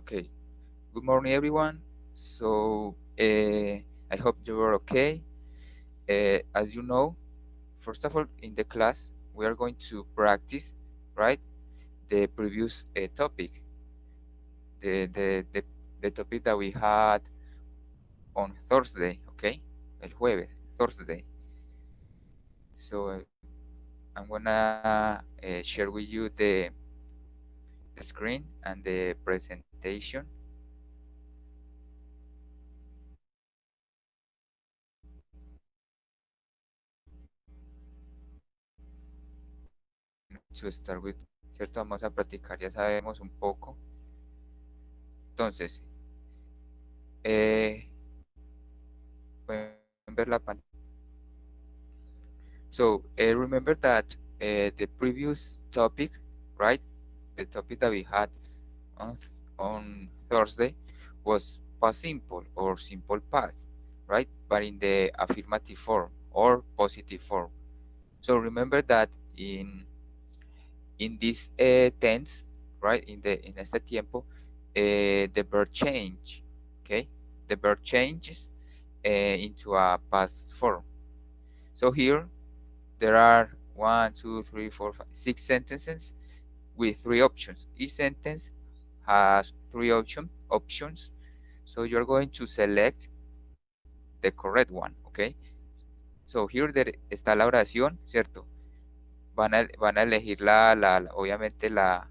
Okay. Good morning, everyone. So, I hope you are okay. As you know, first of all, in the class, we are going to practice, right, the previous topic, the, the, the, the topic that we had on Thursday, okay? El jueves, Thursday. So, I'm gonna share with you the screen and the presentation. To start with, ¿cierto? Vamos a practicar, ya sabemos un poco. Entonces, pueden ver la pantalla. So, remember that the previous topic, right? The topic that we had on, on Thursday was past simple or simple past, right? But in the affirmative form or positive form. So remember that in this tense, right? In este tiempo, the verb change, okay? The verb changes into a past form. So here there are 6 sentences with 3 options. Each sentence has 3 options. So you're going to select the correct one, okay? So here there está la oración, ¿cierto? Van a elegir obviamente la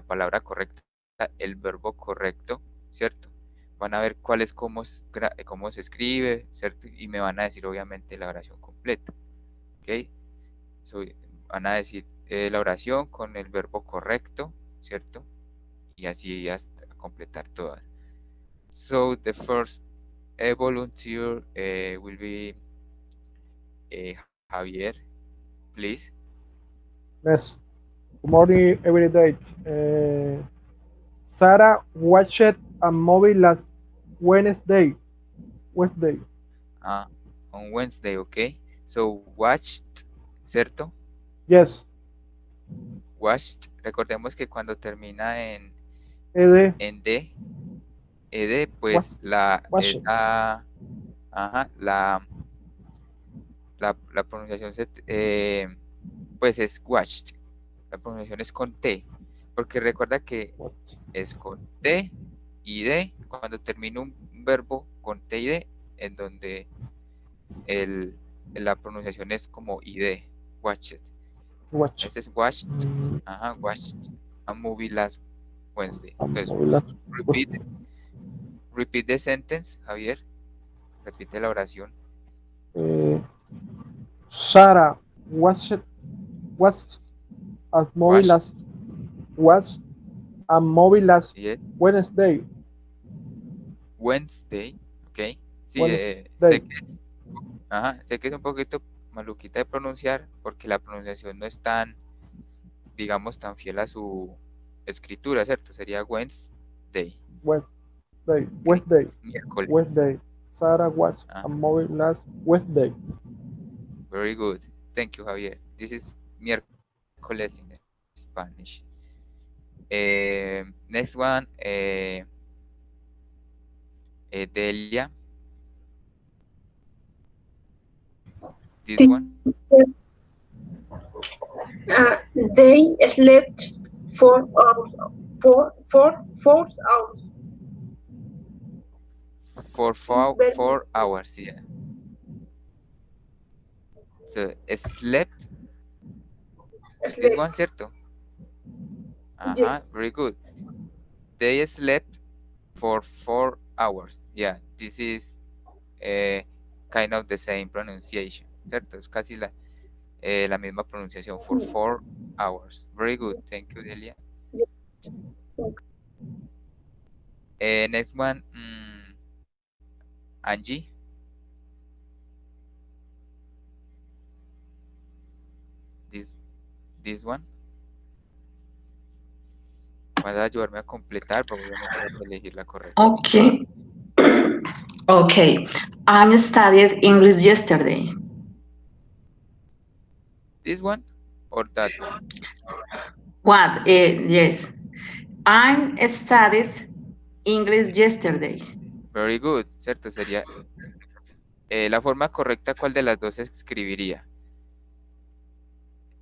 palabra correcta, el verbo correcto, ¿cierto? Van a ver cómo se escribe, ¿cierto? Y me van a decir obviamente la oración completa, ¿ok? So, van a decir la oración con el verbo correcto, ¿cierto? Y así hasta completar todas. So, the first volunteer will be Javier, please. Yes. Good morning, every day. Sarah watched a movie last Wednesday. Wednesday. Ah, on Wednesday, okay. So, watched, ¿cierto? Yes. Watched. Recordemos que cuando termina Ed en D, ed, pues was watched. ajá, la pronunciación pues es watched. La pronunciación es con T, porque recuerda que What? es con T y D. Cuando termina un verbo con T y D, en donde el, la pronunciación es como id, watched. Watch. Este es watched, Mm, ajá, watched a movie last Wednesday. a Entonces, movie last repeat, Wednesday. repeat the sentence, Javier. Repite la oración. Uh, Sarah watched a movie Watched, last was a movie last yes, Wednesday. Wednesday, ok. Sí, Wednesday. sé que es un poquito maluquita de pronunciar, porque la pronunciación no es tan, digamos, tan fiel a su escritura, ¿cierto? Sería Wednesday, Wednesday. ok. Wednesday. Miércoles. Wednesday. Sarah watched Ah, a movie last Wednesday. very good. Thank you, Javier. This is miércoles in Spanish. Next one, Delia. This one, They slept 4 hours, 4 hours. for Very 4 hours, yeah. So, slept, this one, slept. ¿cierto? Yes. Very good. They slept for 4 hours. Yeah, this is uh, kind of the same pronunciation, ¿cierto? Es casi la misma pronunciación, for 4 hours. Very good. Thank you, Delia. Yes. Next one, Angie. This, this one. Vas a ayudarme a completar, porque obviamente vas a elegir la correcta. Okay. Okay. I studied English yesterday. This one or that one? What? Yes. I studied English yesterday. Very good, ¿cierto? Sería la forma correcta, ¿cuál de las dos se escribiría?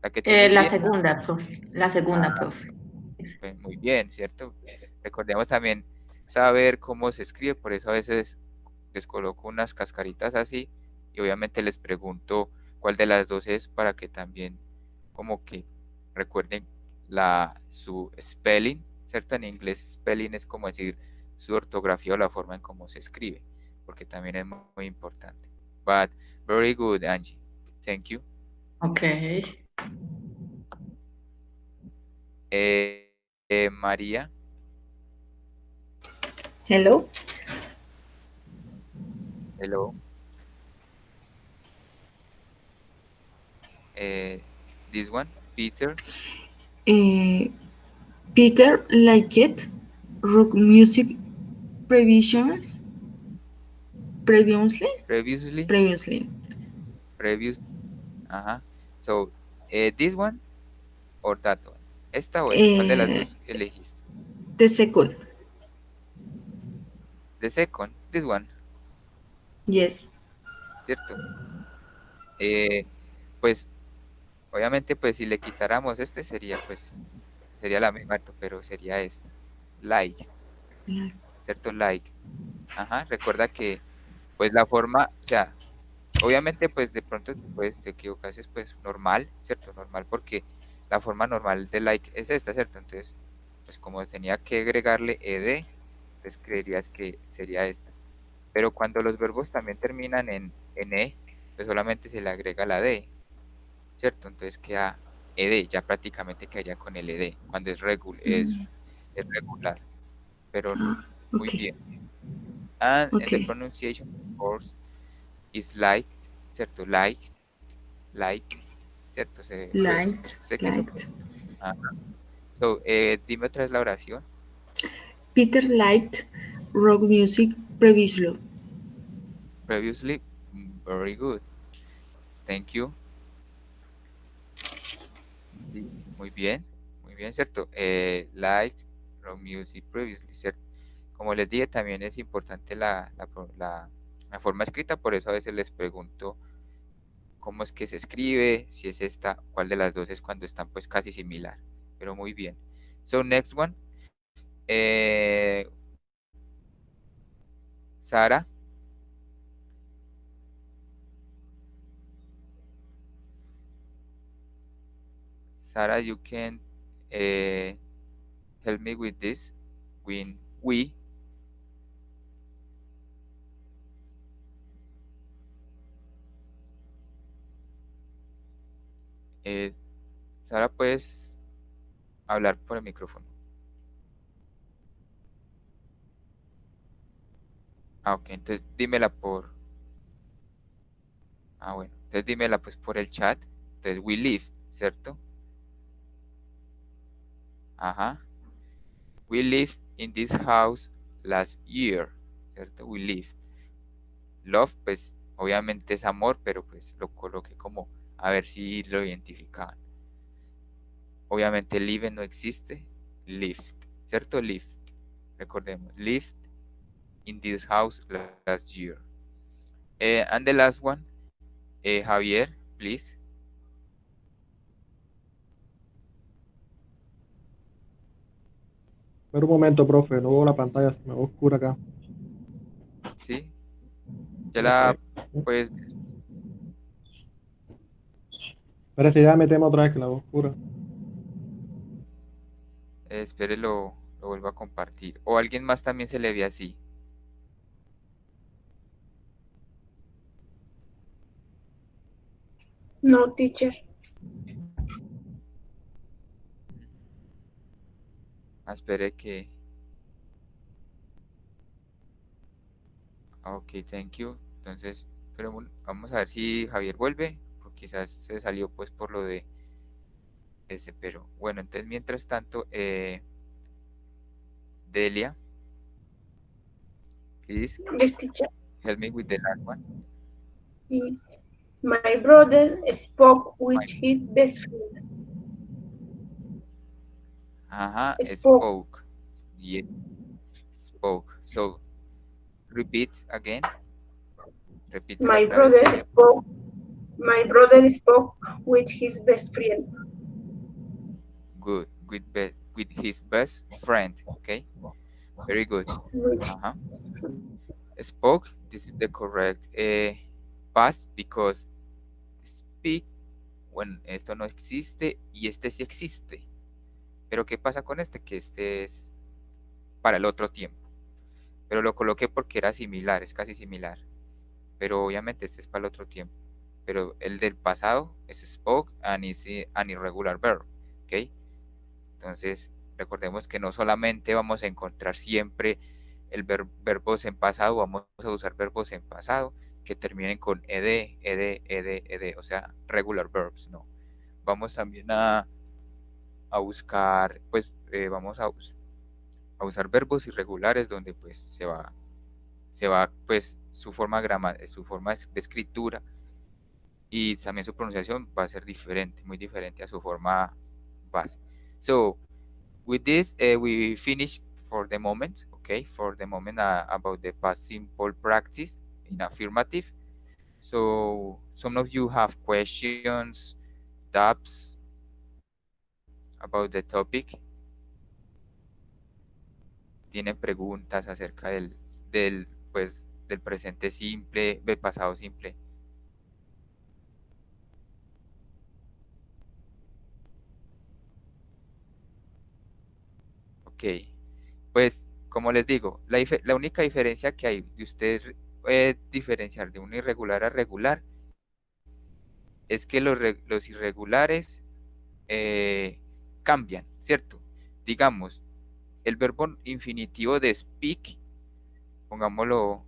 La que tiene La y. segunda, profe. La segunda, Ah, profe. pues muy bien, ¿cierto? Recordemos también saber cómo se escribe, por eso a veces les coloco unas cascaritas así y obviamente les pregunto cuál de las dos es para que también como que recuerden su spelling, ¿cierto? En inglés spelling es como decir su ortografía o la forma en cómo se escribe, porque también es muy importante. But very good, Angie. Thank you. Okay. María. Hello. Hello. This one, Peter. Peter liked rock music previously. Previously. Previously. Previous. Ajá. So, this one or that one. ¿Esta o esta? ¿Cuál de las dos elegiste? The second. The second, this one, Yes. ¿cierto? Pues, obviamente, pues si le quitáramos este sería la misma, pero sería esta. Like, ¿cierto? Like. Ajá. Recuerda que, pues la forma, o sea, obviamente, pues de pronto te equivocases, pues normal, ¿cierto? Normal, porque la forma normal de like es esta, ¿cierto? Entonces, pues como tenía que agregarle ed, pues creerías que sería esta. Pero cuando los verbos también terminan en e, pues solamente se le agrega la d, ¿cierto? Entonces queda ed, ya prácticamente quedaría con el ed, cuando es regular, pero muy Okay. bien. And the Okay. pronunciation, of course, is like, ¿cierto? Like, ¿cierto? Pues sé que eso. Liked. Ajá. So, dime otra vez la oración. Peter liked rock music previously. Previously, very good. Thank you. Sí, muy bien, ¿cierto? Liked rock music previously, ¿cierto? Como les dije, también es importante la forma escrita, por eso a veces les pregunto cómo es que se escribe, si es esta, cuál de las dos es cuando están pues casi similar, pero muy bien. So, next one. Sara. Sara, you can help me with this. When we. Sara, puedes hablar por el micrófono. Ah, ok, entonces dímela por. Ah, bueno, entonces dímela pues por el chat. Entonces, we lived, ¿cierto? Ajá. We lived in this house last year, ¿cierto? We lived. Love, pues obviamente es amor, pero pues lo coloqué como a ver si lo identificaban. Obviamente live no existe. Lived, ¿cierto? Lived. Recordemos, lived in this house last year. And the last one, Javier, please. Espera un momento, profe, no veo la pantalla, se me va oscura acá. ¿Sí? Ya No la sé. puedes. Espera si ya metemos otra vez que la veo oscura. Espere, lo vuelvo a compartir. O alguien más también se le ve así. No, teacher. Espere que. Ok, thank you. Entonces, pero vamos a ver si Javier vuelve. O quizás se salió pues por lo de ese. Pero bueno, entonces mientras tanto, Delia, please Yes, teacher. help me with the last one. Yes. My brother spoke with My- his best friend. Ajá, Spoke. spoke. Yes, spoke. So repeat again. Repite la My otra vez. brother spoke with his best friend. Good. With his best friend. Okay. Very good. With Uh-huh. Spoke. This is the correct past because speak, bueno, esto no existe y este sí existe. Pero ¿qué pasa con este? Que este es para el otro tiempo. Pero lo coloqué porque era similar, es casi similar. Pero obviamente este es para el otro tiempo. Pero el del pasado es spoke and is an irregular verb. ¿Ok? Entonces, recordemos que no solamente vamos a encontrar siempre verbos en pasado, vamos a usar verbos en pasado que terminen con ed, o sea, regular verbs, no. Vamos también a buscar, pues, vamos a usar verbos irregulares donde pues se va pues su forma de escritura y también su pronunciación va a ser diferente, muy diferente a su forma base. So, with this, we finish for the moment, okay? For the moment about the past simple practice in affirmative. So, some of you have questions, doubts about the topic. Tienen preguntas acerca pues, del presente simple, del pasado simple. Ok, pues como les digo, la única diferencia que hay de ustedes diferenciar de un irregular a regular es que los irregulares cambian, ¿cierto? Digamos, el verbo infinitivo de speak, pongámoslo,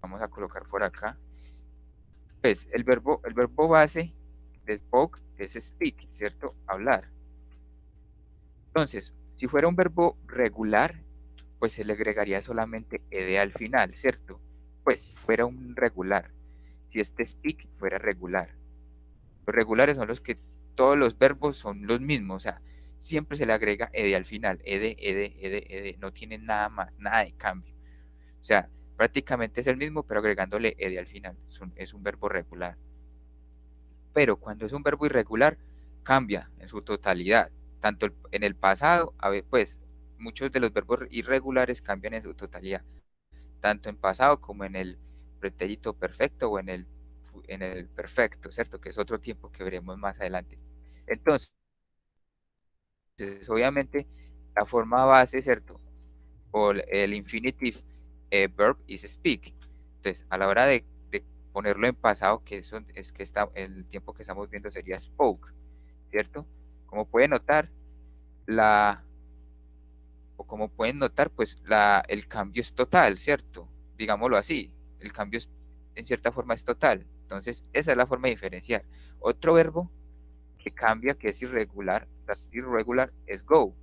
vamos a colocar por acá, pues el verbo base de spoke es speak, ¿cierto? Hablar. Entonces, si fuera un verbo regular, pues se le agregaría solamente ed al final, ¿cierto? Pues si fuera un regular, si este speak fuera regular. Los regulares son los que todos los verbos son los mismos, o sea, siempre se le agrega ed al final, ed, no tiene nada más, nada de cambio. O sea, prácticamente es el mismo, pero agregándole ed al final, es un verbo regular. Pero cuando es un verbo irregular, cambia en su totalidad, tanto en el pasado, a ver, pues muchos de los verbos irregulares cambian en su totalidad, tanto en pasado como en el pretérito perfecto o en el perfecto, ¿cierto? Que es otro tiempo que veremos más adelante. Entonces, obviamente, la forma base, ¿cierto? O el infinitive verb is speak. Entonces, a la hora de ponerlo en pasado, que eso es que el tiempo que estamos viendo sería spoke, ¿cierto? Como pueden notar, como pueden notar, pues el cambio es total, ¿cierto? Digámoslo así, el cambio en cierta forma es total. Entonces, esa es la forma de diferenciar. Otro verbo que cambia, que es irregular, es go,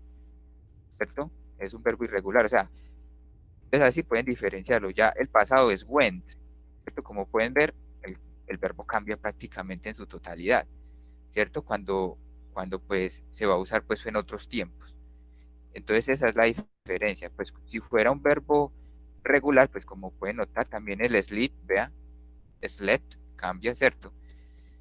¿cierto? Es un verbo irregular, o sea, entonces así pueden diferenciarlo. Ya el pasado es went, ¿cierto? Como pueden ver, el verbo cambia prácticamente en su totalidad, ¿cierto? Cuando pues se va a usar pues en otros tiempos. Entonces esa es la diferencia. Pues si fuera un verbo regular, pues como pueden notar también el sleep, vea, slept cambia, ¿cierto?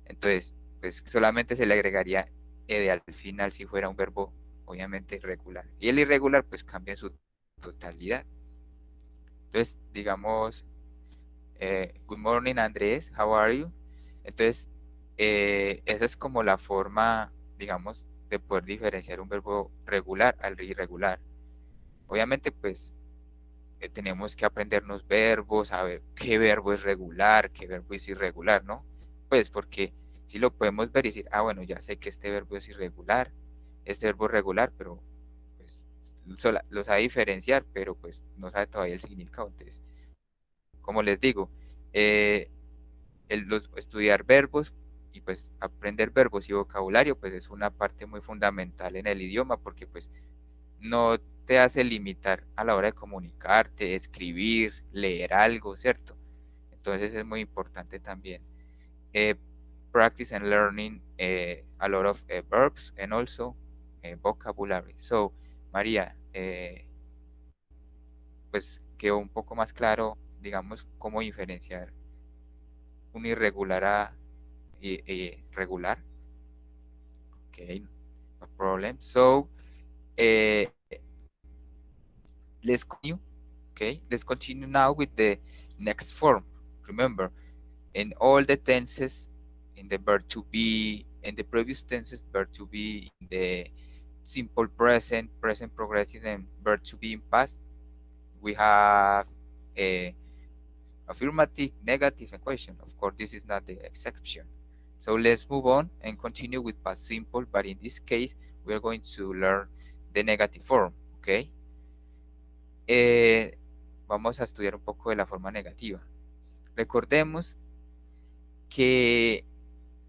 Entonces, pues solamente se le agregaría ed al final si fuera un verbo obviamente irregular. Y el irregular pues cambia en su totalidad. Entonces, digamos, good morning Andrés, how are you? Entonces, esa es como la forma, digamos, de poder diferenciar un verbo regular al irregular. Obviamente, pues, tenemos que aprendernos verbos, saber qué verbo es regular, qué verbo es irregular, ¿no? Pues porque si lo podemos ver y decir, ah, bueno, ya sé que este verbo es irregular, este verbo es regular, pero pues lo sabe diferenciar, pero pues no sabe todavía el significado. Entonces, como les digo, estudiar verbos y pues aprender verbos y vocabulario pues es una parte muy fundamental en el idioma porque pues no te hace limitar a la hora de comunicarte, escribir, leer algo, ¿cierto? Entonces es muy importante también practice and learning a lot of verbs and also vocabulary. So María, pues quedó un poco más claro, digamos, cómo diferenciar un irregular a regular. Okay, no problem. So, let's continue. Okay, let's continue now with the next form. Remember, in all the tenses, in the verb to be, in the previous tenses, verb to be, in the simple present, present progressive, and verb to be in past, we have a affirmative, negative, and question. Of course, this is not the exception. So let's move on and continue with past simple, but in this case, we are going to learn the negative form, okay? Vamos a estudiar un poco de la forma negativa. Recordemos que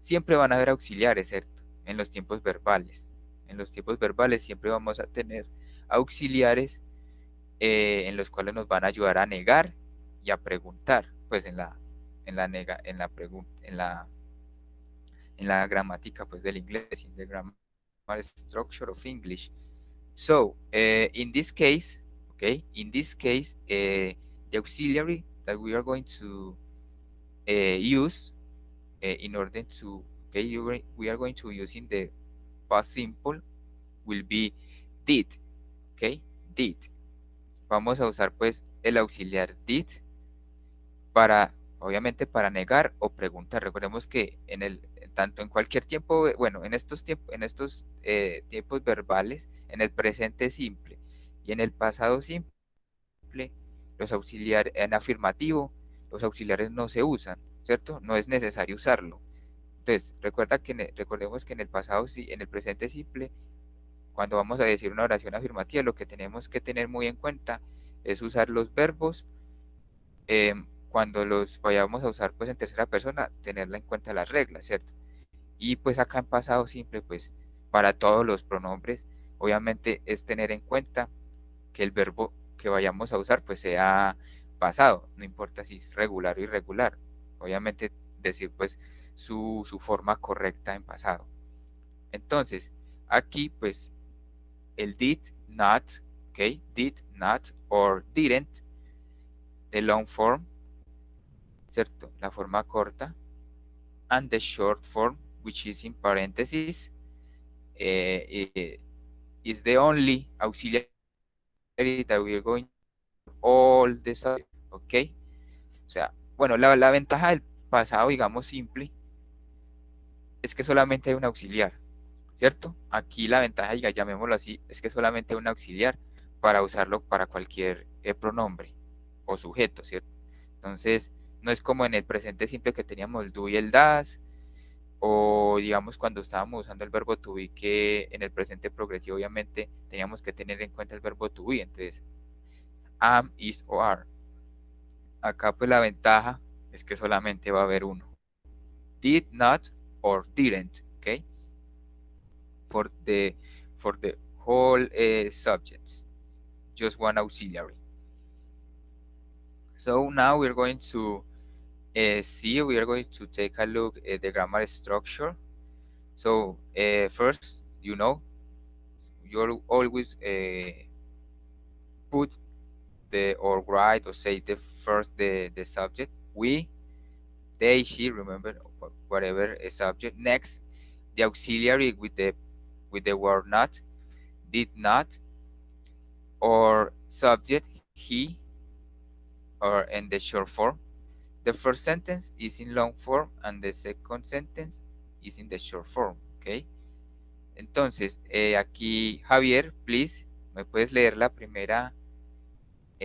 siempre van a haber auxiliares, ¿cierto? En los tiempos verbales. En los tiempos verbales siempre vamos a tener auxiliares en los cuales nos van a ayudar a negar y a preguntar, pues en la gramática pues del inglés, in the grammar structure of English. So in this case, okay, the auxiliary that we are going to use in order to, okay, we are going to use in the past simple will be did, okay, did. Vamos a usar pues el auxiliar did para, obviamente, para negar o preguntar. Recordemos que tanto en cualquier tiempo, bueno, en estos tiempos verbales, en el presente simple y en el pasado simple, los auxiliares en afirmativo, los auxiliares no se usan, ¿cierto? No es necesario usarlo. Entonces, recordemos que en el pasado, en el presente simple, cuando vamos a decir una oración afirmativa, lo que tenemos que tener muy en cuenta es usar los verbos. Cuando los vayamos a usar pues en tercera persona, tenerla en cuenta las reglas, ¿cierto? Y pues acá en pasado simple, pues para todos los pronombres, obviamente es tener en cuenta que el verbo que vayamos a usar pues sea pasado, no importa si es regular o irregular, obviamente decir pues su forma correcta en pasado. Entonces, aquí pues el did not, okay, did not or didn't, the long form, ¿cierto? La forma corta, and the short form, which is in parentheses, is the only auxiliary that we are going to all the subject, ¿ok? O sea, bueno, la ventaja del pasado, digamos, simple, es que solamente hay un auxiliar, ¿cierto? Aquí la ventaja, llamémoslo así, es que solamente hay un auxiliar para usarlo para cualquier pronombre o sujeto, ¿cierto? Entonces, no es como en el presente simple que teníamos el do y el das, o digamos cuando estábamos usando el verbo to be, que en el presente progresivo obviamente teníamos que tener en cuenta el verbo to be, entonces am, is o are. Acá pues la ventaja es que solamente va a haber uno, did not or didn't, okay, for the whole subjects, just one auxiliary. So now we're going to we are going to take a look at the grammar structure. So first, you always put or write or say the subject, we, they, she, remember, whatever a subject. Next, the auxiliary with the word not, did not, or subject, he, or in the short form. The first sentence is in long form and the second sentence is in the short form, okay? Entonces, aquí, Javier, please, ¿me puedes leer la primera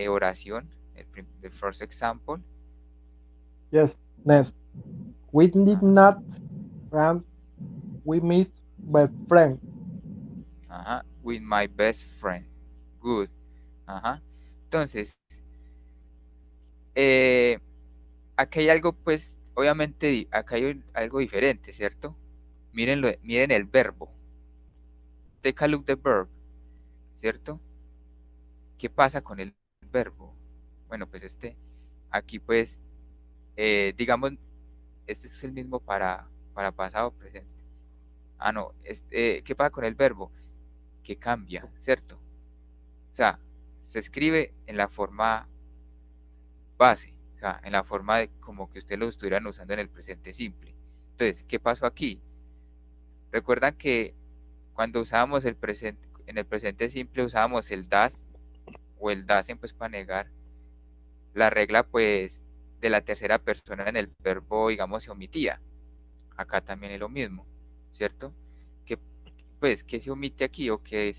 oración? The first example. Yes, next. We did not run. We meet best friend. With my best friend. Good. Entonces, aquí hay algo, pues, obviamente, acá hay algo diferente, ¿cierto? Miren el verbo. Take a look the verb, ¿cierto? ¿Qué pasa con el verbo? Bueno, pues aquí pues, digamos, este es el mismo para pasado, presente. No, ¿qué pasa con el verbo? Que cambia, ¿cierto? O sea, se escribe en la forma base, o sea, en la forma de como que ustedes lo estuvieran usando en el presente simple. Entonces, ¿qué pasó aquí? Recuerdan que cuando usábamos el presente, en el presente simple usábamos el das o el dasen pues para negar. La regla pues de la tercera persona en el verbo, digamos, se omitía. Acá también es lo mismo, ¿cierto? Que pues, ¿qué se omite aquí o qué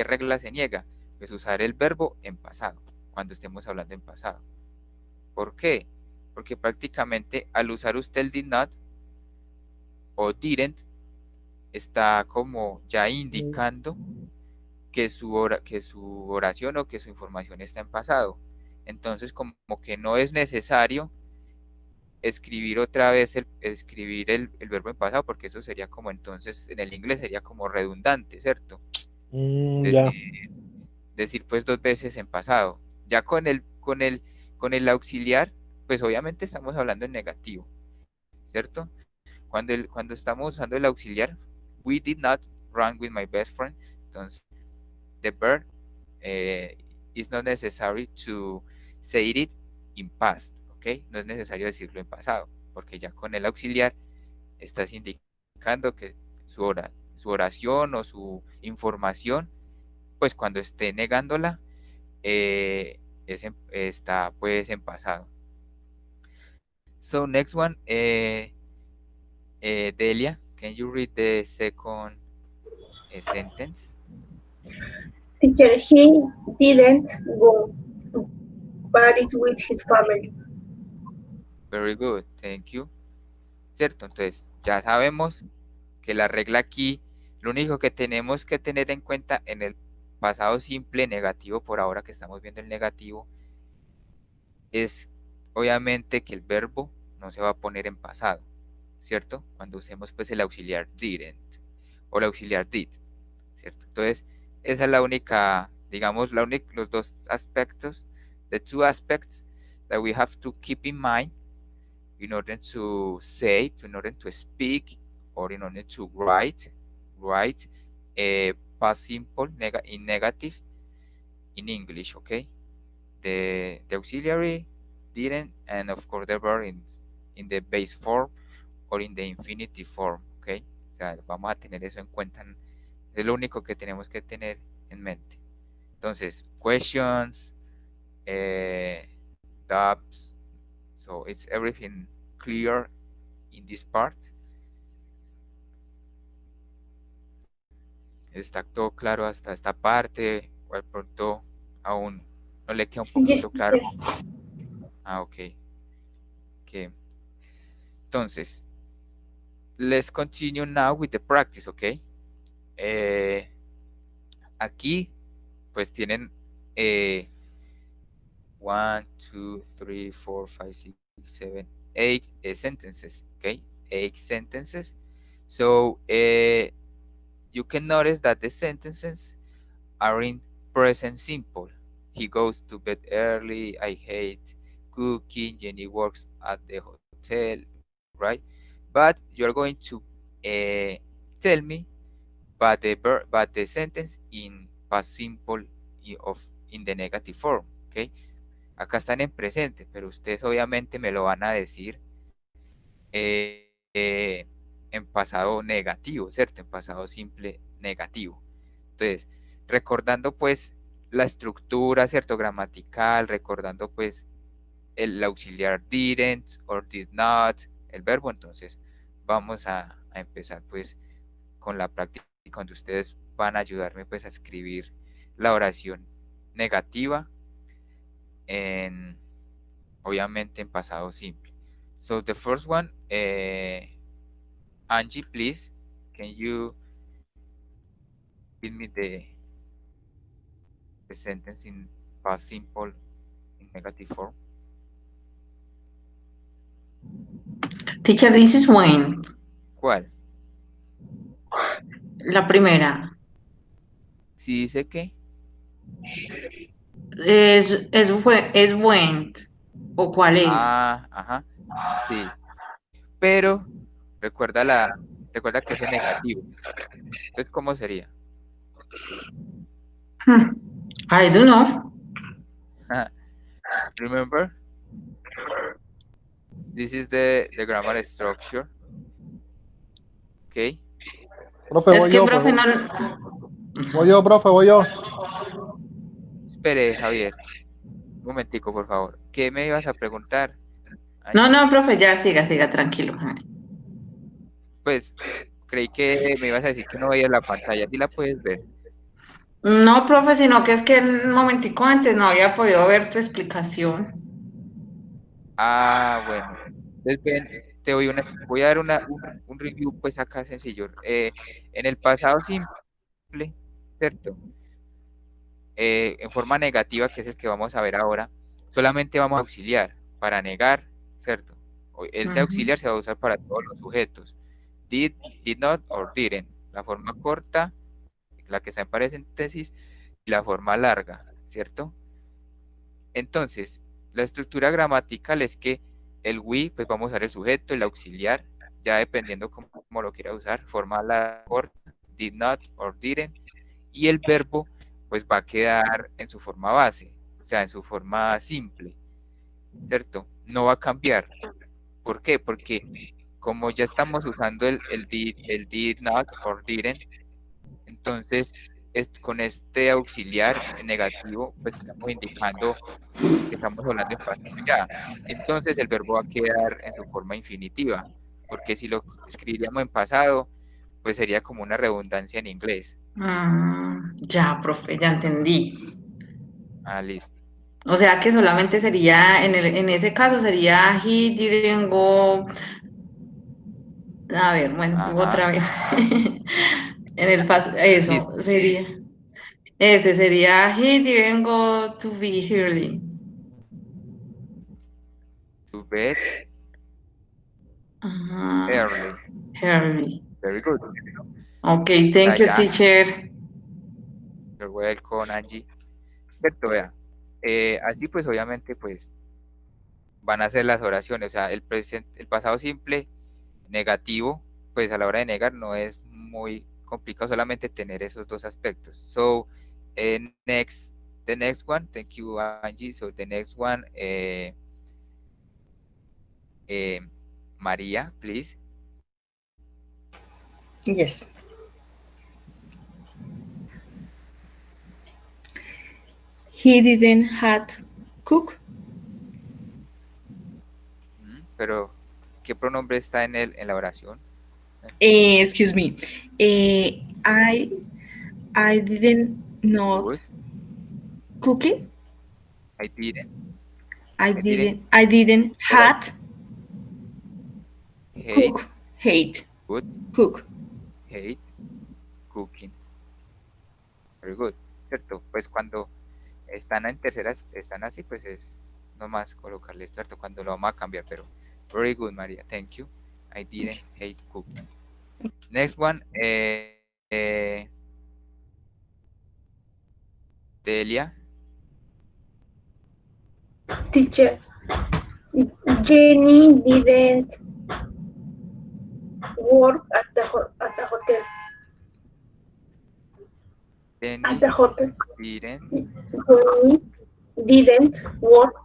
regla se niega? Pues usar el verbo en pasado, cuando estemos hablando en pasado. ¿Por qué? Porque prácticamente al usar usted el did not o didn't, está como ya indicando que su oración o que su información está en pasado. Entonces, como que no es necesario escribir otra vez escribir el verbo en pasado, porque eso sería como entonces, en el inglés sería como redundante, ¿cierto? Ya. Decir pues dos veces en pasado. Ya con el auxiliar, pues obviamente estamos hablando en negativo, ¿cierto? Cuando estamos usando el auxiliar, we did not run with my best friend, entonces the verb is not necessary to say it in past, ¿ok? No es necesario decirlo en pasado, porque ya con el auxiliar estás indicando que su oración o su información, pues cuando esté negándola, está pues en pasado. So next one, Delia, can you read the second sentence? Teacher, he didn't go to Paris with his family. Very good, thank you. ¿Cierto? Entonces, ya sabemos que la regla aquí, lo único que tenemos que tener en cuenta en el pasado simple negativo, por ahora que estamos viendo el negativo, es obviamente que el verbo no se va a poner en pasado, ¿cierto? Cuando usemos pues el auxiliar didn't o el auxiliar did, ¿cierto? Entonces, esa es la única, digamos, los dos aspectos, the two aspects that we have to keep in mind in order to say, in order to speak, or in order to write past simple in negative in English, okay? The auxiliary didn't, and of course the verb in the base form or in the infinitive form, okay? O sea, vamos a tener eso en cuenta, es lo único que tenemos que tener en mente. Entonces, questions, doubts, so it's everything clear in this part. ¿Está todo claro hasta esta parte? O de pronto aún no le queda un poquito Yes, claro. teacher. Ok. Entonces, let's continue now with the practice, ok. Aquí, pues tienen 1, 2, 3, 4, 5, 6, 7, 8 sentences, ok. 8 sentences. So, you can notice that the sentences are in present simple. He goes to bed early. I hate cooking. Jenny works at the hotel, right? But you're going to tell me but the sentence in past simple in the negative form, okay? Acá están en presente, pero ustedes obviamente me lo van a decir en pasado negativo, ¿cierto? En pasado simple negativo. Entonces, recordando pues la estructura, ¿cierto? Gramatical, recordando pues el auxiliar didn't or did not, el verbo, entonces vamos a empezar pues con la práctica donde ustedes van a ayudarme pues a escribir la oración negativa obviamente en pasado simple. So the first one, Angie, please, can you give me the sentence in past simple in negative form? Teacher, this is when. ¿Cuál? La primera. Si dice que Es went. ¿O cuál es? ajá, sí. Pero recuerda que es en negativo. Entonces, ¿cómo sería? I don't know. Remember, this is the grammar structure. Okay. Profe, Es voy que, yo, profe, pues. no. Voy yo, profe, voy yo. Espere, Javier. Un momentico, por favor. ¿Qué me ibas a preguntar, No, Angie? no, profe, ya siga, tranquilo. Pues creí que me ibas a decir que no veías la pantalla. ¿Sí la puedes ver? No, profe, sino que es que un momentico antes no había podido ver tu explicación. Ah, bueno. Entonces, ven, voy a dar un review, pues acá sencillo. En el pasado simple, ¿cierto? En forma negativa, que es el que vamos a ver ahora, solamente vamos a auxiliar para negar, ¿cierto? Ese Ujú. auxiliar se va a usar para todos los sujetos. Did, did not or didn't. La forma corta, la que está en paréntesis, y la forma larga, ¿cierto? Entonces, la estructura gramatical es que el we, pues vamos a usar el sujeto, el auxiliar, ya dependiendo cómo lo quiera usar, forma larga, corta, did not or didn't, y el verbo pues va a quedar en su forma base, o sea, en su forma simple, ¿cierto? No va a cambiar. ¿Por qué? Porque como ya estamos usando el did not or didn't, entonces con este auxiliar negativo, pues estamos indicando que estamos hablando en pasado ya. Entonces el verbo va a quedar en su forma infinitiva, porque si lo escribiríamos en pasado, pues sería como una redundancia en inglés. Ya, profe, ya entendí. Ah, listo. O sea que solamente sería, en ese caso sería he didn't go. A ver, bueno, Ajá. otra vez. Eso Listo. sería. Ese sería he didn't go to be early. To bed Ajá, early. early. Very good. Ok, Está thank you, ya. teacher. You're welcome, Angie. Cierto, vea. Así pues, obviamente, pues van a ser las oraciones. O sea, el pasado simple, negativo, pues a la hora de negar no es muy complicado, solamente tener esos dos aspectos. So, next, the next one, thank you, Angie. So, the next one, eh, Maria, please. Yes. He didn't had cook. Pero, ¿qué pronombre está en la oración? Excuse me. I didn't not Good. cooking. I didn't. I I didn't didn't. I didn't had hate. cook. Hate Good. cook. Hate cooking. Very good. ¿Cierto? Pues cuando están en terceras, están así, pues es nomás colocarle cierto cuando lo vamos a cambiar, pero very good, María. Thank you. I didn't hate cooking. Next one, Delia. Teacher, Jenny didn't work at the hotel. Jenny At the hotel. didn't Jenny didn't work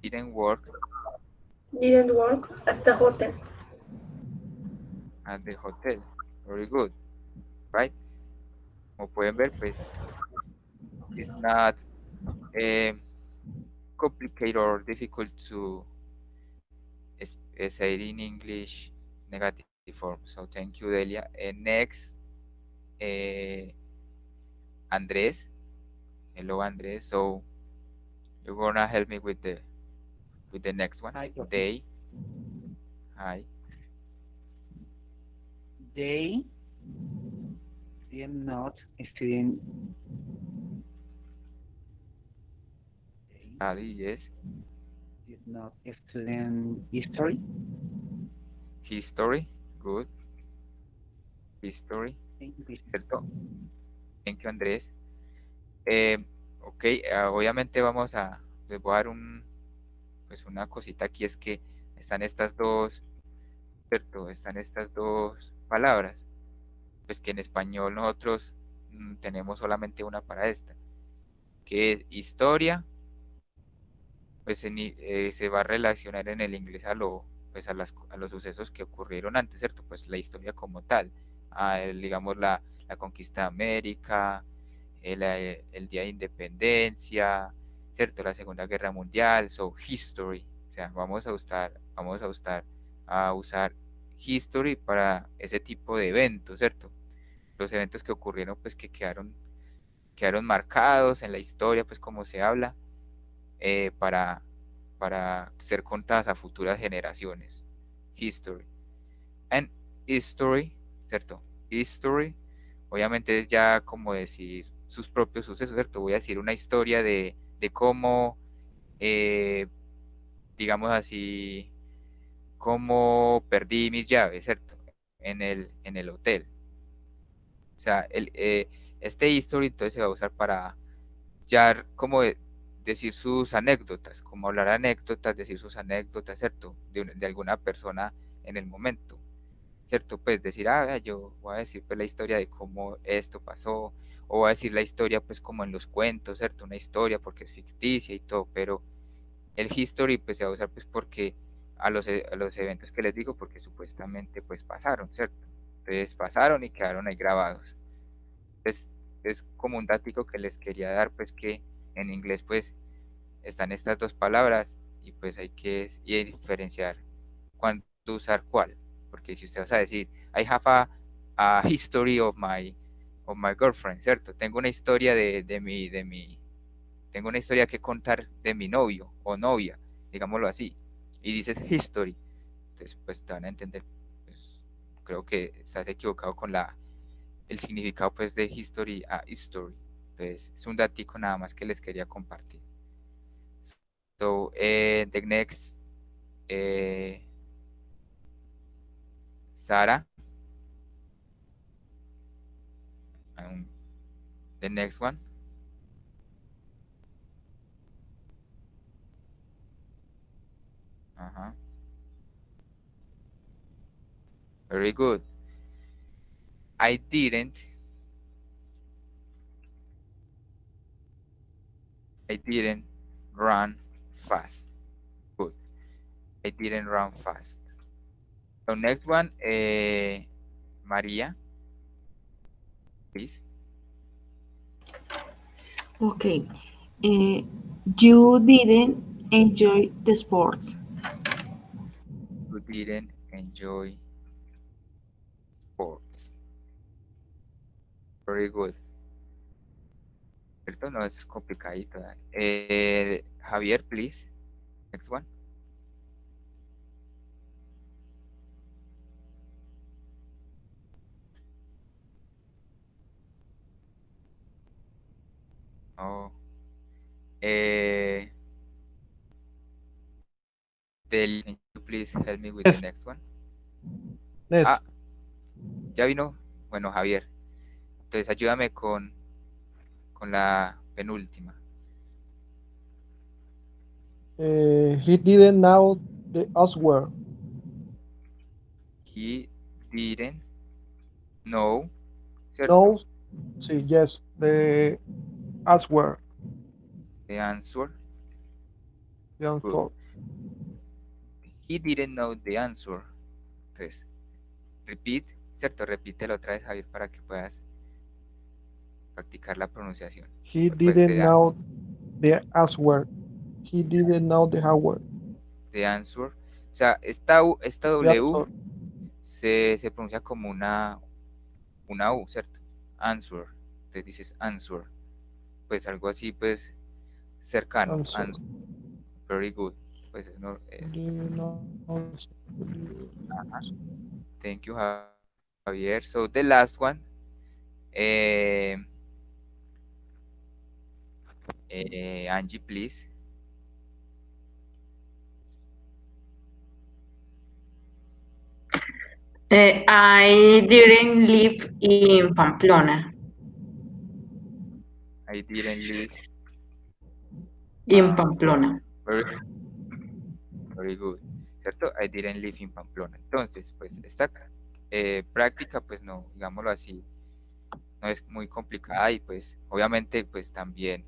didn't work at the hotel. at the hotel. Very good, right? Como pueden ver, pues it's not complicated or difficult to say it in English negative form. So thank you, Delia. Next, Andres. Hello, Andres. So you're gonna help me with the next one. Hi, Prof. They. Hi. They did not student. Study, yes. Did not student history. History. Good. History. ¿Cierto? Thank you, Andrés. Ok, obviamente les voy a dar pues una cosita aquí, es que están estas dos, ¿cierto? Están estas dos palabras. pues que en español nosotros tenemos solamente una para esta, que es historia, pues se va a relacionar en el inglés pues a los sucesos que ocurrieron antes, ¿cierto? Pues la historia como tal, digamos la conquista de América, el Día de Independencia, ¿cierto? La Segunda Guerra Mundial, so history, o sea, vamos a usar history para ese tipo de eventos, ¿cierto? Los eventos que ocurrieron, pues que quedaron marcados en la historia, pues como se habla, para ser contadas a futuras generaciones. History. And history, ¿cierto? History, obviamente es ya como decir sus propios sucesos, ¿cierto? Voy a decir una historia de cómo, digamos así, cómo perdí mis llaves, ¿cierto? En el hotel. O sea, este history entonces se va a usar para ya como decir sus anécdotas, como hablar anécdotas, decir sus anécdotas, ¿cierto? De alguna persona en el momento, ¿cierto? Pues decir, vea, yo voy a decir pues la historia de cómo esto pasó, o voy a decir la historia pues como en los cuentos, ¿cierto? Una historia porque es ficticia y todo, pero el history pues se va a usar pues porque a los eventos que les digo, porque supuestamente pues pasaron, ¿cierto? Entonces pasaron y quedaron ahí grabados. Pues es como un dático que les quería dar, pues que en inglés pues están estas dos palabras y pues hay que diferenciar cuándo usar cuál, porque si usted vas a decir I have a history of my girlfriend, ¿cierto? Tengo una historia tengo una historia que contar de mi novio o novia, digámoslo así, y dices history, entonces pues te van a entender, pues, creo que estás equivocado con el significado pues de history a history. Entonces es un datico nada más que les quería compartir. So the next, Sara, the next one. Very good. I didn't run fast. Good. I didn't run fast. So next one, Maria, please. Okay. You didn't enjoy the sports. You didn't enjoy sports. Very good. Esto no es complicadito. Javier, please. Next one. Oh. Can you please help me with the Yes. next one? Yes. Ah, ya vino. Bueno, Javier. Entonces ayúdame con la penúltima. He didn't know the answer. He didn't know, ¿cierto? No, sí, yes, the answer. The answer. The answer. He didn't know the answer. Entonces, repeat, ¿cierto? Repítelo otra vez, Javier, para que puedas practicar la pronunciación. He Pues, didn't know the answer. He didn't know the answer. The answer. O sea, esta The W answer. se pronuncia como una U, ¿cierto? Answer. Entonces dices answer. Pues algo así, pues, cercano. Answer. Very good. Pues es, no, es. Thank you, Javier. So the last one. Angie, please. I didn't live in Pamplona. I didn't live In Pamplona. very good, ¿cierto? I didn't live in Pamplona. Entonces, pues esta práctica, pues no, digámoslo así, no es muy complicada y pues obviamente pues también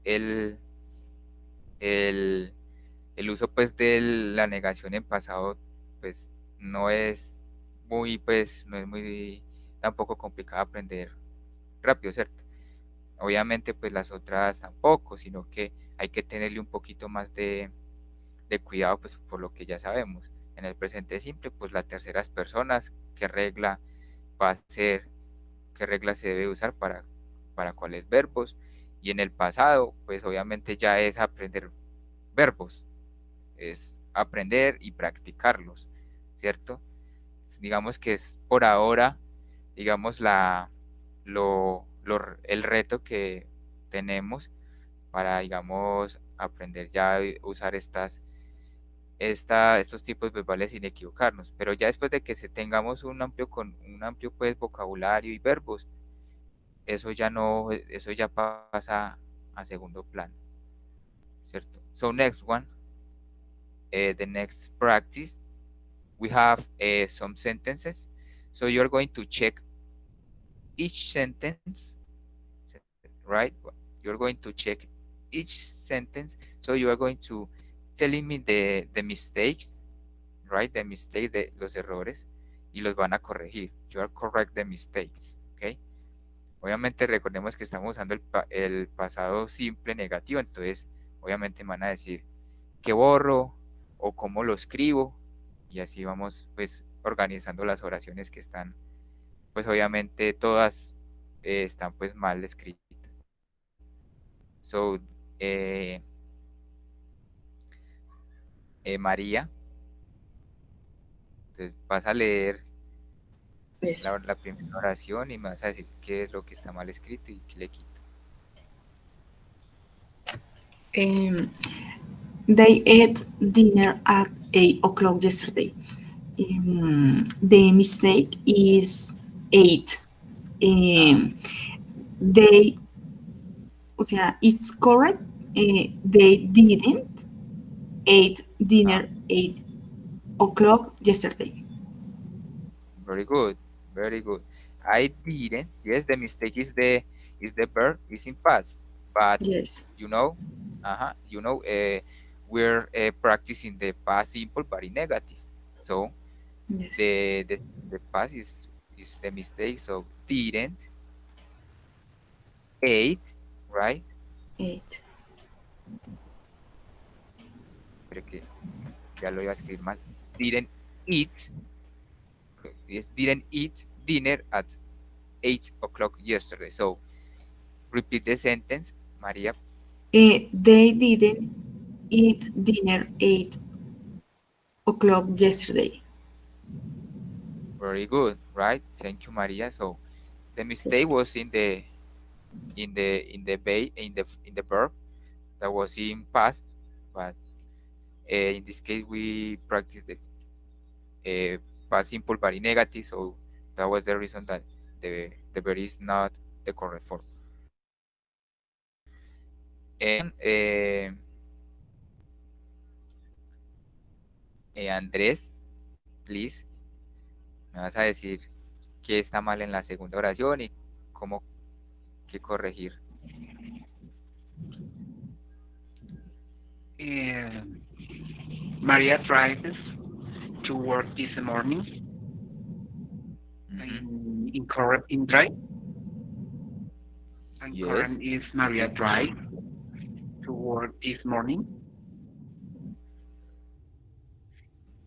el, el, el uso pues de la negación en pasado pues no es no es muy tampoco complicado aprender rápido, ¿cierto? Obviamente pues las otras tampoco, sino que hay que tenerle un poquito más de cuidado pues por lo que ya sabemos. En el presente simple pues las terceras personas, qué regla va a ser, qué regla se debe usar para cuáles verbos. Y en el pasado pues obviamente ya es aprender verbos, es aprender y practicarlos, ¿cierto? Digamos que es por ahora, digamos, el reto que tenemos para, digamos, aprender ya a usar estos tipos verbales sin equivocarnos. Pero ya después de que tengamos un amplio pues, vocabulario y verbos, eso ya pasa a segundo plano, ¿cierto? So next one, the next practice, we have some sentences. So you're going to check each sentence, right? You're going to check each sentence. So you are going to telling me the mistakes, right? The mistake, los errores, y los van a corregir. You are correct the mistakes, okay? Obviamente recordemos que estamos usando el pasado simple negativo, entonces obviamente me van a decir qué borro o cómo lo escribo, y así vamos pues organizando las oraciones que están, pues obviamente todas están pues mal escritas. So, María, entonces vas a leer Yes. la primera oración y me vas a decir qué es lo que está mal escrito y qué le quito. They ate dinner at 8 o'clock yesterday. The mistake is 8. They, o sea, it's correct. They didn't ate dinner 8 o'clock yesterday. Very good, very good. I didn't. Yes, the mistake is the verb is in past, but Yes. you know, we're practicing the past simple but in negative. So Yes. the past is the mistake. So didn't, ate, right? 8. Pero que ya lo iba a escribir mal. Didn't eat. Yes, didn't eat dinner at 8 o'clock yesterday. So repeat the sentence, Maria. They didn't eat dinner 8 o'clock yesterday. Very good, right? Thank you, Maria. So the mistake was in the verb that was in past, but in this case we practice the past simple but in negative. So that was the reason that the verb is not the correct form. And Andrés, please, me vas a decir qué está mal en la segunda oración y cómo que corregir. Maria drives to work this morning. Incorrect in drive. And Yes. correct is Maria This is- drive to work this morning.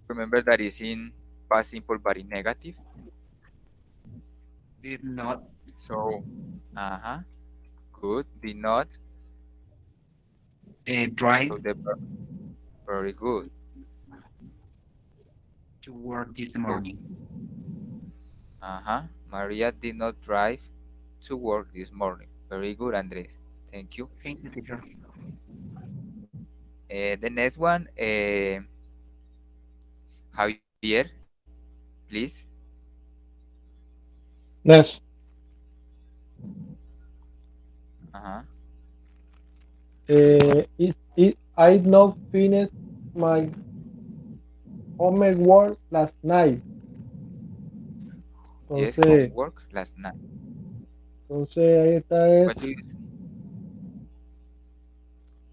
Remember that is in past simple but in negative. Did not So, good. Did not. drive So the verb. Very good. to work this morning. Maria did not drive to work this morning. Very good, Andres. Thank you. Thank you, teacher. The next one, Javier, please. Next. I not finished my homework last night. Yes, Entonces, homework last night. ahí está What es do you think?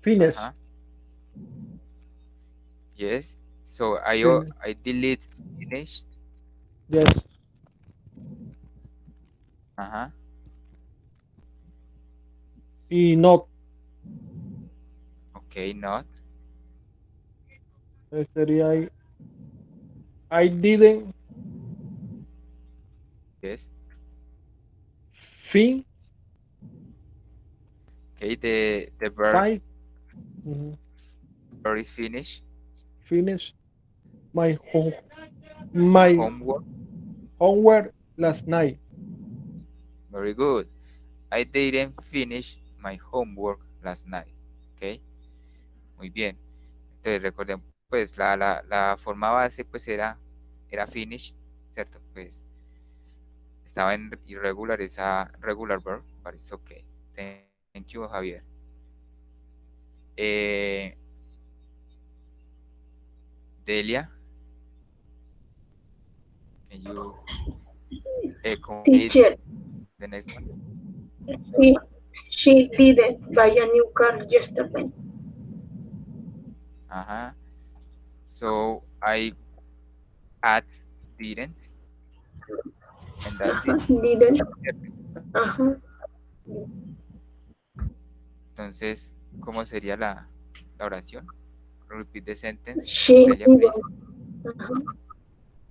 finish. Uh-huh. Yes. So Finish. I delete finished. Yes. Uh-huh. Y not. Okay, not. Sería ahí. I didn't Yes. fin Okay, the verb fight. Mhm. verb is finished. Finish my home my Homework. homework last night. Very good. I didn't finish my homework last night. Okay. Muy bien. Entonces recordemos, pues la forma base pues era finish, ¿cierto? Pues estaba en irregular esa regular verb, but it's okay. Thank you, Javier. Eh, Delia, can you complete Teacher, the next one? she didn't buy a new car yesterday. Uh-huh. So I add didn't, and that's it. Didn't. Ajá. Entonces, ¿cómo sería la oración? Repeat the sentence, She Delia, please. didn't. Ajá.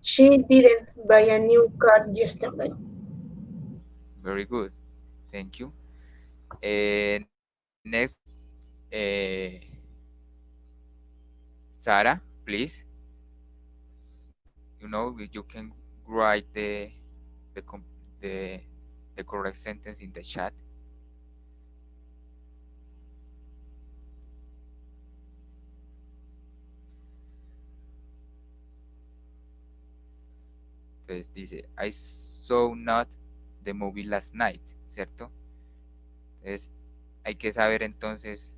She didn't buy a new car yesterday. Very good. Thank you. Next, Sarah, please. You can write the com- the correct sentence in the chat. Entonces dice, I saw not the movie last night, ¿cierto? Entonces hay que saber entonces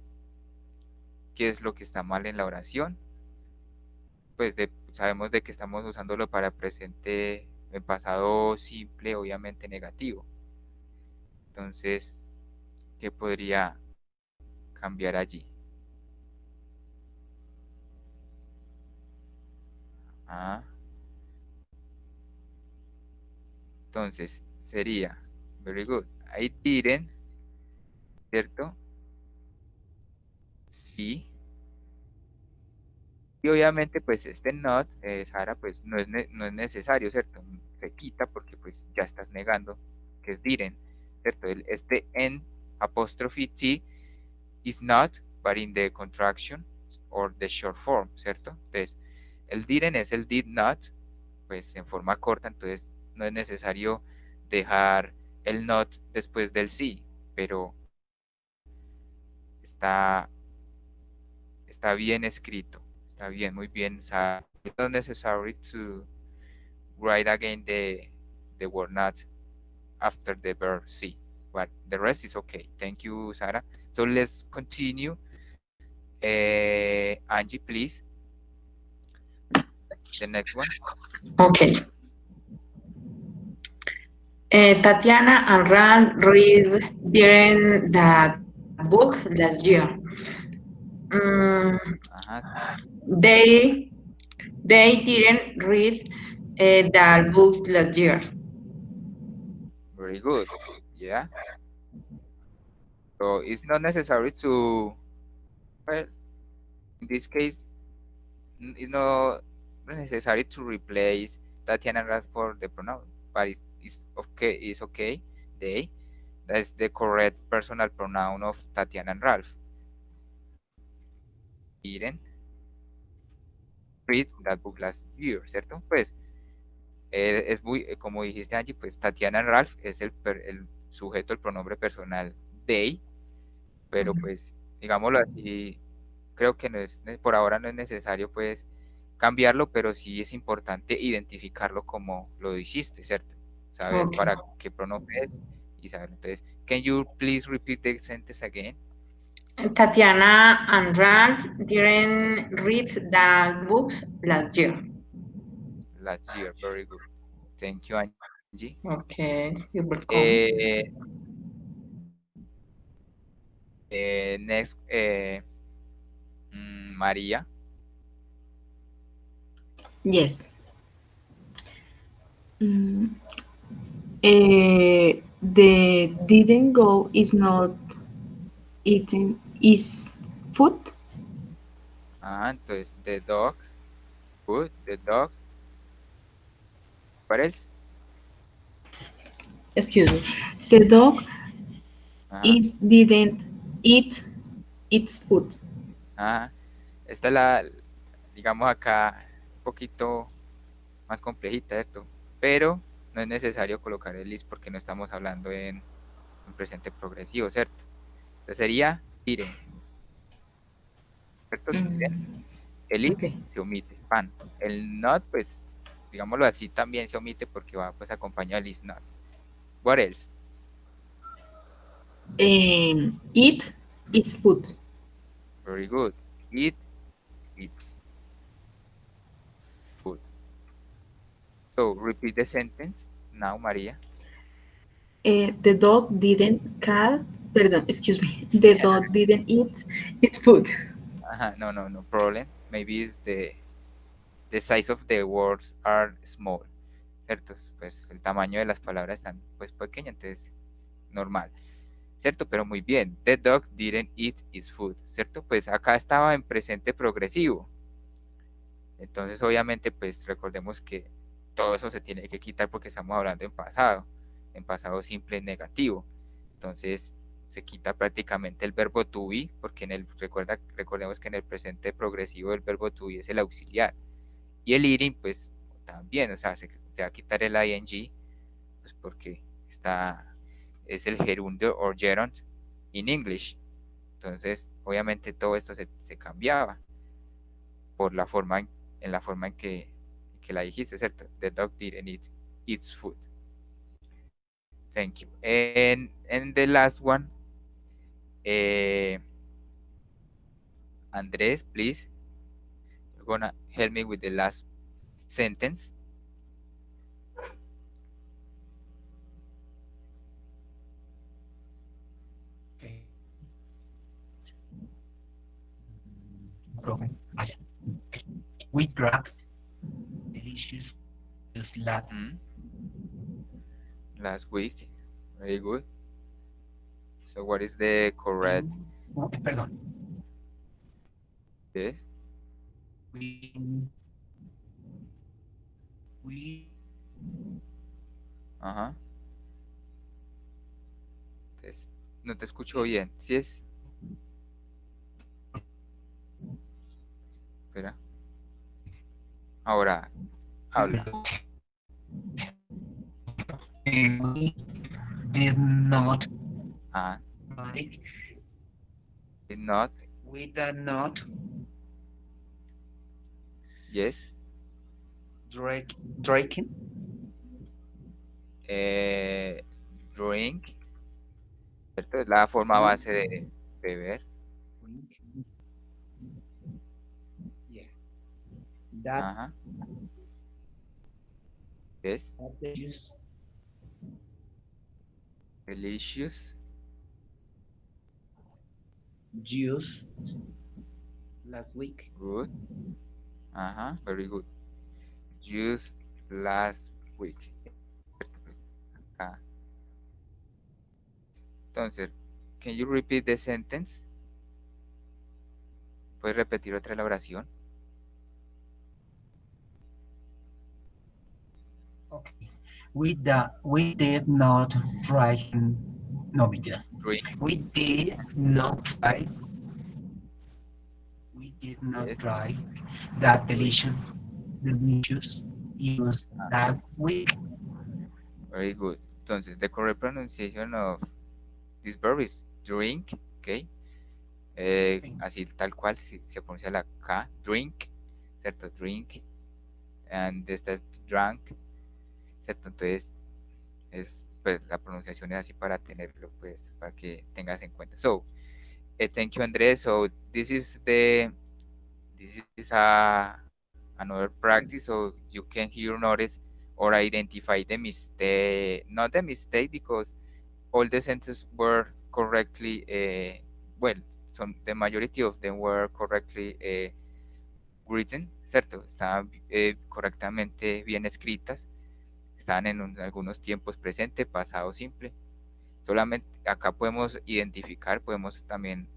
qué es lo que está mal en la oración. Pues sabemos de que estamos usándolo para presente en pasado simple, obviamente negativo. Entonces, ¿qué podría cambiar allí? Ah, entonces sería, very good, I didn't, ¿cierto? Sí. Y obviamente pues este not, Sara, pues no es necesario, ¿cierto? Se quita porque pues ya estás negando que es didn't, ¿cierto? Este en apostrophe t is not, but in the contraction or the short form, ¿cierto? Entonces, el didn't es el did not, pues en forma corta, entonces no es necesario dejar el not después del sí, pero está bien escrito, está bien, muy bien. It's not necessary to write again the word not after the verb see, but the rest is okay. Thank you, Sarah. So let's continue. Angie, please. The next one. Okay. Tatiana and Ran read during that book last year. They didn't read that book last year. Very good. Yeah. So it's not necessary to, well, in this case, it's not necessary to replace Tatiana and Ralph for the pronoun, but it's okay. It's okay. They. That's the correct personal pronoun of Tatiana and Ralph. Didn't read that book last year, ¿cierto? Pues es muy, como dijiste Angie, pues Tatiana and Ralph es el sujeto, el pronombre personal they, pero pues digámoslo así, creo que no es, por ahora no es necesario pues cambiarlo, pero sí es importante identificarlo como lo hiciste, ¿cierto? Saber para qué pronombre es y saber. Entonces, can you please repeat the sentence again? Tatiana and Ralph didn't read the books last year. Last year, very good. Thank you, Angie. Okay, you're welcome. Next, María. Yes. Mm, the didn't go is not eating is food. Entonces, the dog, food, the dog. What else? Excuse me. The dog Ajá. is didn't eat its food. Esta es la, digamos acá, un poquito más complejita, ¿cierto? Pero no es necesario colocar el is porque no estamos hablando en presente progresivo, ¿cierto? Entonces sería didn't, ¿cierto? Mm, El is okay. se omite, pan. El not, pues, digámoslo así, también se omite porque va pues acompañado del is not. What else? Eat is food. Very good. Eat, eats food. So repeat the sentence now, Maria. The dog didn't pardon, excuse me. The dog didn't eat its food. No problem. Maybe it's the size of the words are small, ¿cierto? Pues el tamaño de las palabras están pues pequeño, entonces normal, ¿cierto? Pero muy bien. The dog didn't eat its food, ¿cierto? Pues acá estaba en presente progresivo. Entonces obviamente pues recordemos que todo eso se tiene que quitar porque estamos hablando en pasado simple negativo. Entonces se quita prácticamente el verbo to be, porque recordemos que en el presente progresivo el verbo to be es el auxiliar. Y el eating, pues también, o sea, se va a quitar el ing, pues porque es el gerundio or gerund in English. Entonces, obviamente todo esto se cambiaba por la forma en la forma en que la dijiste, ¿cierto? The dog didn't eat its food. Thank you. And the last one, Andres, please. You're gonna help me with the last sentence. Okay. Problem. We drank delicious juice Last week. Very good. So what is the correct? No, perdón. Yes. We Ajá. Entonces, no te escucho bien. ¿Sí es? Espera. Ahora, habla. we did not Ah, like did not. we did not Yes. drinking Drink. ¿Cierto? Es la forma base de beber. Yes. That Ajá. Yes. juice Delicious. juice last week. Good. Ajá. Very good. Just last week. Acá. Entonces, can you repeat the sentence? ¿Puedes repetir otra la oración? Okay. We did not try. No, mentiras. Drink. We did not try. We did not Yes. try that delicious use that week. Very good. Entonces, the correct pronunciation of this verb is drink, ¿ok? Así tal cual se pronuncia la K, drink, ¿cierto? Drink. And esta es drunk, ¿cierto? Entonces, pues la pronunciación es así para tenerlo, pues, para que tengas en cuenta. So, thank you, Andres. So, this is another practice, so you can hear, notice or identify the mistake, not the mistake because all the sentences were correctly, well, the majority of them were correctly written, ¿cierto? Estaban correctamente bien escritas, estaban en algunos tiempos presente, pasado simple. Solamente acá podemos identificar, podemos también,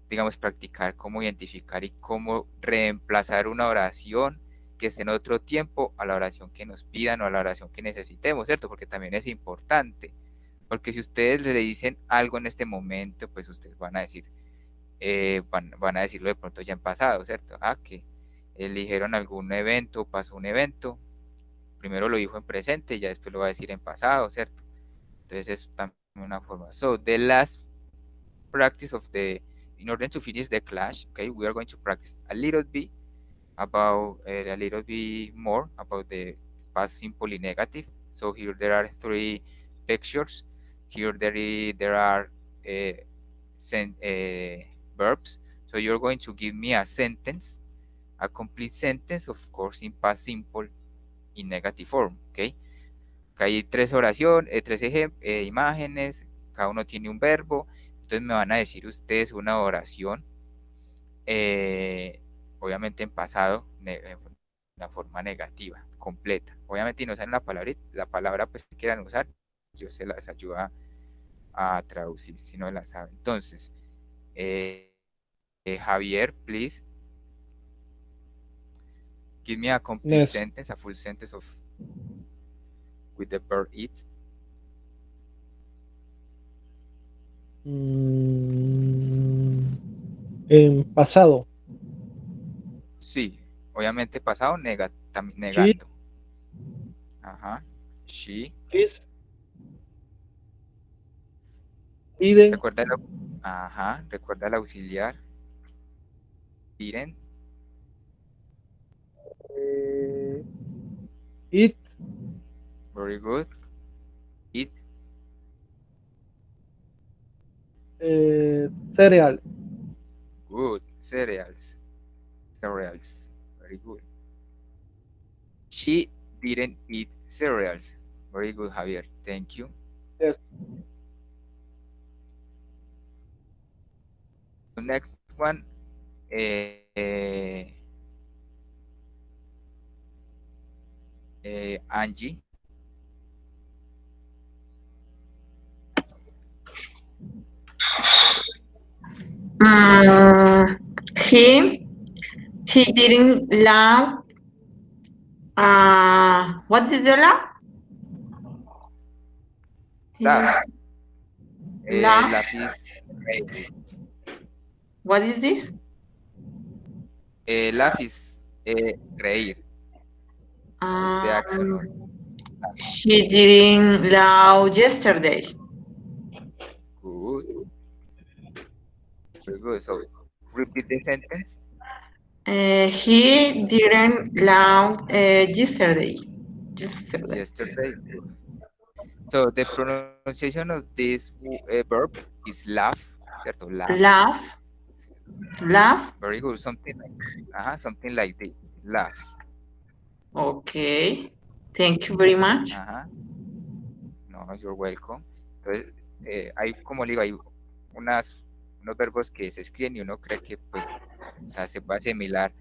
digamos, practicar cómo identificar y cómo reemplazar una oración que esté en otro tiempo a la oración que nos pidan o a la oración que necesitemos, ¿cierto? Porque también es importante. Porque si ustedes le dicen algo en este momento, pues ustedes van a decir, van a decirlo de pronto ya en pasado, ¿cierto? Ah, que eligieron algún evento, pasó un evento, primero lo dijo en presente, ya después lo va a decir en pasado, ¿cierto? Entonces es también una forma. So the last practice of in order to finish the class, okay, we are going to practice a little bit more about the past simple in negative. So here there are 3 pictures. Here there are verbs. So you're going to give me a sentence, a complete sentence, of course, in past simple in negative form, okay? Acá hay 3 oraciones, 3 imágenes, cada uno tiene un verbo. Entonces me van a decir ustedes una oración, obviamente en pasado, en la forma negativa, completa. Obviamente, si no saben la palabra pues que quieran usar, yo se las ayudo a traducir, si no la saben. Entonces, Javier, please, give me a complete sentence, a full sentence with the verb eat. En pasado. Sí, obviamente pasado negando. Ajá. She. Recuerda el auxiliar. Didn't. Eat. Very good. Eat. Cereal. Good. Cereals. Very good. She didn't eat cereals. Very good, Javier. Thank you. Yes. The next one. Angie. He didn't laugh. What is the laugh? Laugh. Laugh. Laugh is reír. What is this? Laugh is reír. It's the action of He didn't laugh yesterday. good. Very good. So repeat the sentence. He didn't laugh yesterday. Yesterday. So the pronunciation of this verb is laugh, ¿cierto? Laugh. Laugh. Very good. Something like this. Laugh. Okay. Thank you very much. No, you're welcome. Entonces, hay, como le digo, hay unos verbos que se escriben y uno cree que pues se va a asimilar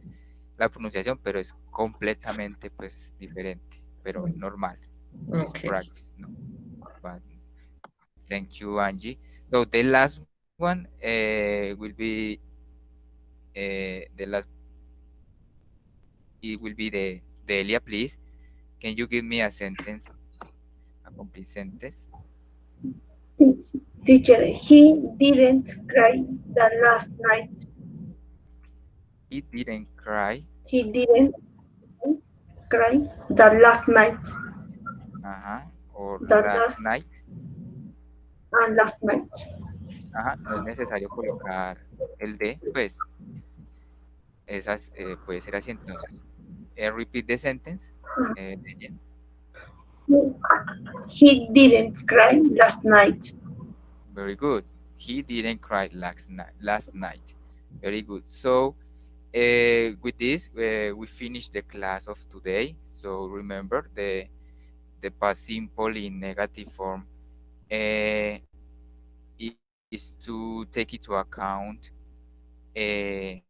la pronunciación, pero es completamente pues diferente, pero normal. Okay. Practice, no? But, thank you, Angie. So the last one will be the Delia, please. Can you give me a sentence, a complete sentence? Teacher, he didn't cry the last night. He didn't cry. He didn't cry the last night. Or The last night. And last night. No es necesario colocar el de, pues, esas puede ser así entonces. Repeat the sentence. He didn't cry last night. Very good. He didn't cry last night. Very good. So with this, we finish the class of today. So remember, the past simple in negative form uh, is to take into account uh,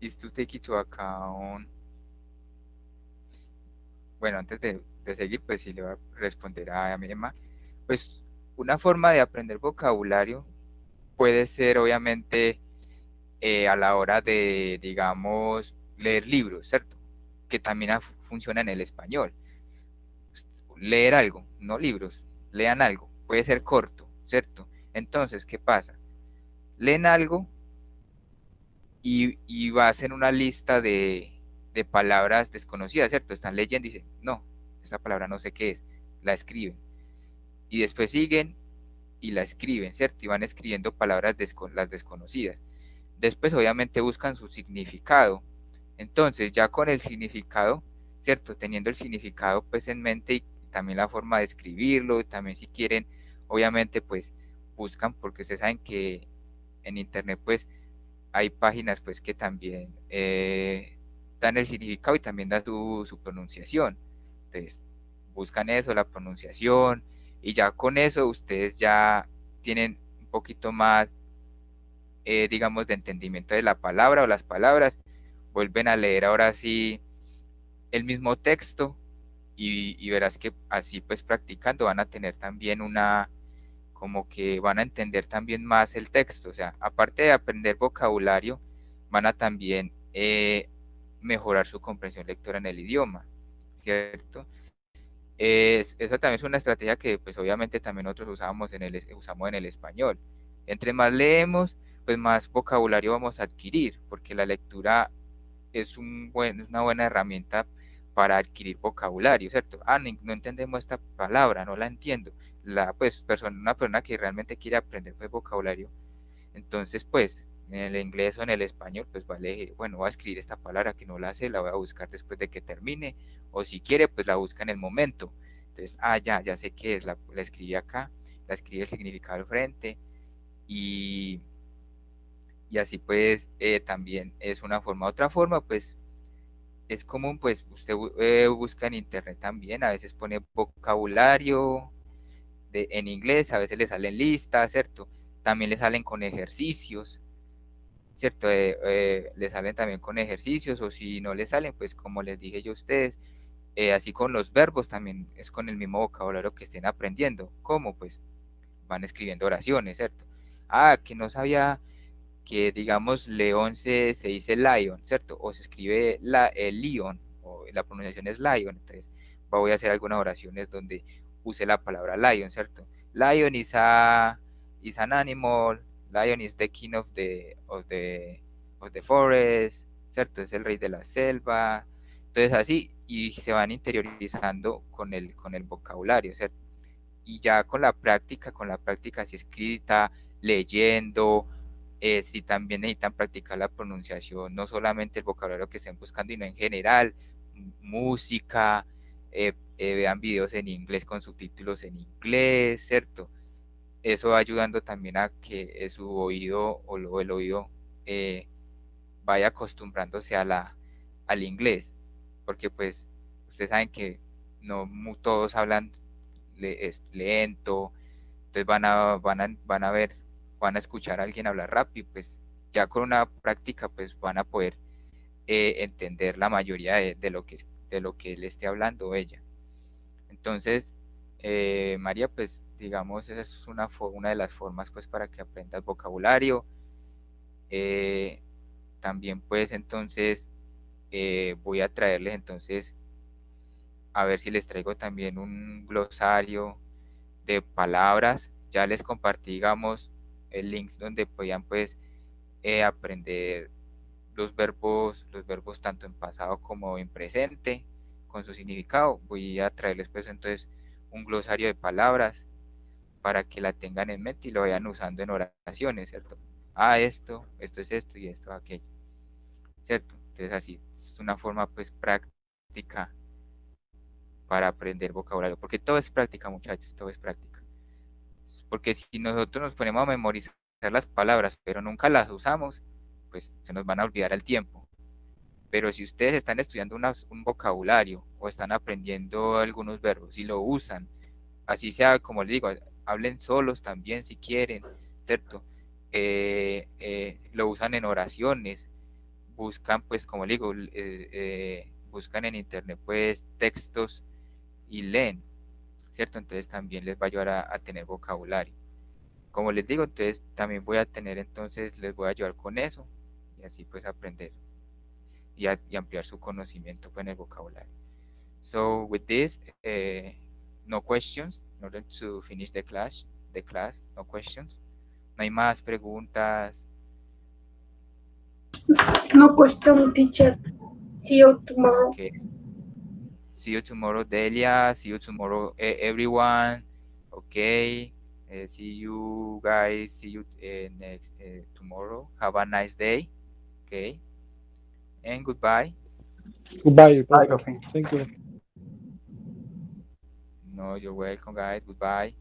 is to take into account. Bueno, antes de seguir, pues sí le voy a responder a mi Emma. Pues una forma de aprender vocabulario puede ser obviamente a la hora de, digamos, leer libros, ¿cierto? Que también funciona en el español. Leer algo, no libros, lean algo, puede ser corto, ¿cierto? Entonces, ¿qué pasa? Leen algo y va a hacer una lista de palabras desconocidas, ¿cierto? Están leyendo y dicen, no, esa palabra no sé qué es, la escriben. Y después siguen y la escriben, ¿cierto? Y van escribiendo palabras las desconocidas. Después obviamente buscan su significado. Entonces ya con el significado, ¿cierto? Teniendo el significado pues en mente y también la forma de escribirlo, también si quieren, obviamente pues buscan, porque ustedes saben que en internet pues hay páginas pues que también dan el significado y también dan su pronunciación. Entonces buscan eso, la pronunciación, y ya con eso ustedes ya tienen un poquito más, digamos, de entendimiento de la palabra o las palabras, vuelven a leer ahora sí el mismo texto y verás que así pues practicando van a tener también una, como que van a entender también más el texto, o sea, aparte de aprender vocabulario, van a también mejorar su comprensión lectora en el idioma, ¿cierto? Esa también es una estrategia que pues obviamente también nosotros usamos en el español. Entre más leemos, pues más vocabulario vamos a adquirir, porque la lectura es una buena herramienta para adquirir vocabulario, ¿cierto? No entendemos esta palabra, no la entiendo. Una persona que realmente quiere aprender pues, vocabulario, entonces pues en el inglés o en el español, pues va a elegir, bueno, voy a escribir esta palabra que no la sé, la voy a buscar después de que termine, o si quiere, pues la busca en el momento. Entonces, ya sé qué es, la escribí acá, la escribí el significado al frente, y, y así pues también es una forma. Otra forma, pues es común, pues usted busca en internet también, a veces pone vocabulario en inglés, a veces le salen listas, ¿cierto? También le salen con ejercicios, ¿cierto? Le salen también con ejercicios, o si no le salen, pues como les dije yo a ustedes, así con los verbos también es con el mismo vocabulario que estén aprendiendo. ¿Cómo? Pues van escribiendo oraciones, ¿cierto? Que no sabía que, digamos, león se dice lion, ¿cierto? O se escribe el lion, o la pronunciación es lion, entonces voy a hacer algunas oraciones donde use la palabra lion, ¿cierto? Lion is an animal, lion is the king of the forest, ¿cierto? Es el rey de la selva, entonces así, y se van interiorizando con el vocabulario, ¿cierto? Y ya con la práctica así escrita, leyendo, si también necesitan practicar la pronunciación, no solamente el vocabulario que estén buscando, sino en general, música, vean videos en inglés con subtítulos en inglés, ¿cierto? Eso va ayudando también a que su oído el oído eh, vaya acostumbrándose al inglés, porque pues ustedes saben que no todos hablan es lento, entonces van a escuchar a alguien hablar rápido, pues ya con una práctica pues van a poder entender la mayoría de lo que él esté hablando o ella. Entonces, María, pues digamos, esa es una de las formas pues para que aprendas vocabulario. Eh, También pues entonces voy a traerles entonces, a ver si les traigo también un glosario de palabras. Ya les compartí, digamos, el links donde podían pues aprender los verbos tanto en pasado como en presente con su significado. Voy a traerles pues entonces un glosario de palabras para que la tengan en mente y lo vayan usando en oraciones, ¿cierto? Esto es esto y esto aquello, ¿cierto? Entonces así es una forma pues práctica para aprender vocabulario, porque todo es práctica, muchachos, todo es práctica. Porque si nosotros nos ponemos a memorizar las palabras, pero nunca las usamos, pues se nos van a olvidar al tiempo. Pero si ustedes están estudiando un vocabulario o están aprendiendo algunos verbos y lo usan, así sea, como les digo, hablen solos también si quieren, ¿cierto? Lo usan en oraciones, buscan, pues, como les digo, buscan en internet, pues, textos y leen, ¿cierto? Entonces también les va a ayudar a tener vocabulario. Como les digo, entonces también voy a tener, entonces les voy a ayudar con eso y así pues aprender y ampliar su conocimiento pues, en el vocabulario. So with this, no questions, in order to finish the class, no questions. No hay más preguntas. No question, teacher. See you tomorrow. Okay. See you tomorrow, Delia. See you tomorrow, everyone. Okay. See you guys. See you next tomorrow. Have a nice day. Okay. And goodbye. Goodbye, Bye, profe. Profe. Thank you. No, you're welcome, guys. Goodbye.